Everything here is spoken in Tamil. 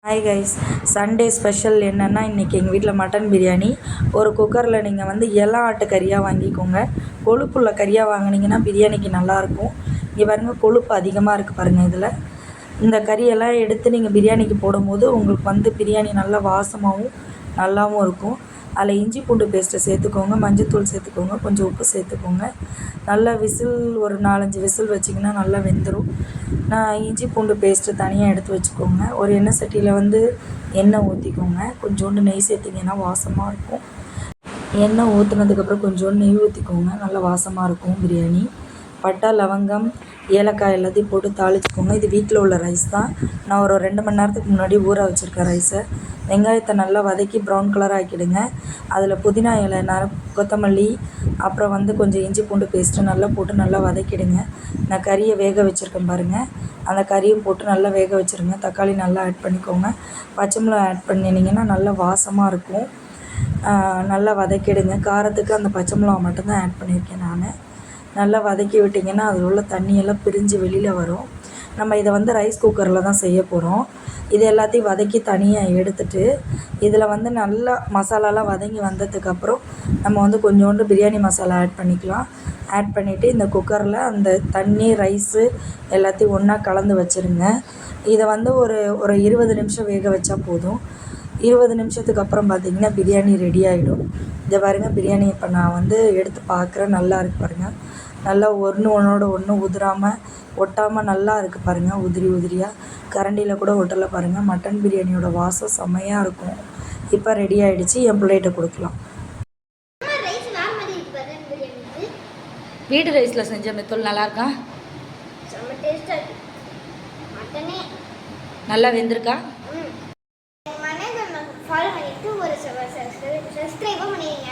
ஹாய் கைஸ், சண்டே ஸ்பெஷல் என்னென்னா இன்றைக்கி எங்கள் வீட்டில் மட்டன் பிரியாணி. ஒரு குக்கரில் நீங்கள் வந்து இளம் ஆட்டு கறியாக வாங்கிக்கோங்க. கொழுப்புள்ள கறியாக வாங்கினீங்கன்னா பிரியாணிக்கு நல்லாயிருக்கும். இங்கே பாருங்கள், கொழுப்பு அதிகமாக இருக்குது பாருங்கள். இதில் இந்த கறியெல்லாம் எடுத்து நீங்கள் பிரியாணிக்கு போடும்போது உங்களுக்கு வந்து பிரியாணி நல்லா வாசமாகவும் நல்லாவும் இருக்கும். அதில் இஞ்சி பூண்டு பேஸ்ட்டை சேர்த்துக்கோங்க, மஞ்சள்தூள் சேர்த்துக்கோங்க, கொஞ்சம் உப்பு சேர்த்துக்கோங்க. நல்லா விசில் ஒரு 4-5 விசில் வச்சிங்கன்னா நல்லா வெந்துடும். இஞ்சி பூண்டு பேஸ்ட்டு தனியாக எடுத்து வச்சுக்கோங்க. ஒரு எண்ணெய் சட்டியில் வந்து எண்ணெய் ஊற்றிக்கோங்க. கொஞ்சோண்டு நெய் சேர்த்திங்கன்னா வாசமாக இருக்கும். எண்ணெய் ஊற்றுனதுக்கப்புறம் கொஞ்சோண்டு நெய் ஊற்றிக்கோங்க. நல்லா வாசமாக இருக்கும் பிரியாணி. பட்டை, லவங்கம், ஏலக்காய் எல்லாத்தையும் போட்டு தாளிச்சுக்கோங்க. இது வீட்டில் உள்ள ரைஸ் தான். நான் ஒரு 2 மணி நேரத்துக்கு முன்னாடி ஊற வச்சுருக்கேன் ரைஸை. வெங்காயத்தை நல்லா வதக்கி ப்ரௌன் கலர் ஆக்கிடுங்க. அதில் புதினா இலை, கொத்தமல்லி, அப்புறம் வந்து கொஞ்சம் இஞ்சி பூண்டு பேஸ்ட்டு நல்லா போட்டு நல்லா வதக்கிடுங்க. நான் கறியை வேக வச்சுருக்கேன் பாருங்கள், அந்த கறியும் போட்டு நல்லா வேக வச்சுருங்க. தக்காளி நல்லா ஆட் பண்ணிக்கோங்க. பச்சை மிளகாய் ஆட் பண்ணினீங்கன்னா நல்லா வாசமாக இருக்கும். நல்லா வதக்கிடுங்க. காரத்துக்கு அந்த பச்சை மிளகா மட்டும்தான் ஆட் பண்ணியிருக்கேன் நான். நல்லா வதக்கி விட்டிங்கன்னா அதில் உள்ள தண்ணியெல்லாம் பிரிஞ்சு வெளியில் வரும். நம்ம இதை வந்து ரைஸ் குக்கரில் தான் செய்ய போகிறோம். இது எல்லாத்தையும் வதக்கி தனியாக எடுத்துட்டு இதில் வந்து நல்லா மசாலாலாம் வதங்கி வந்ததுக்கப்புறம் நம்ம வந்து கொஞ்சோண்டு பிரியாணி மசாலா ஆட் பண்ணிக்கலாம். ஆட் பண்ணிவிட்டு இந்த குக்கரில் அந்த தண்ணி, ரைஸு எல்லாத்தையும் ஒன்றா கலந்து வச்சுருங்க. இதை வந்து ஒரு 20 நிமிஷம் வேக வச்சா போதும். 20 நிமிஷத்துக்கு அப்புறம் பார்த்திங்கன்னா பிரியாணி ரெடி ஆகிடும். இதை பாருங்கள், பிரியாணி இப்போ நான் வந்து எடுத்து பார்க்குறேன். நல்லா இருக்குது பாருங்கள். நல்லா ஒன்றோட ஒன்று உதிராமல் ஒட்டாமல் நல்லா இருக்குது பாருங்கள். உதிரி உதிரியாக கரண்டியில் கூட ஒட்டலை பாருங்கள். மட்டன் பிரியாணியோட வாசம் செம்மையாக இருக்கும். இப்போ ரெடி ஆகிடுச்சு. என் பிள்ளைகிட்ட கொடுக்கலாம். வீட்டு ரைஸில் செஞ்ச மெத்தூள் நல்லாயிருக்கா? நல்லா வெந்திருக்கா? ஃபாலோ பண்ணிட்டு ஒரு சப்ஸ்கிரைபும் பண்ணிடுங்க.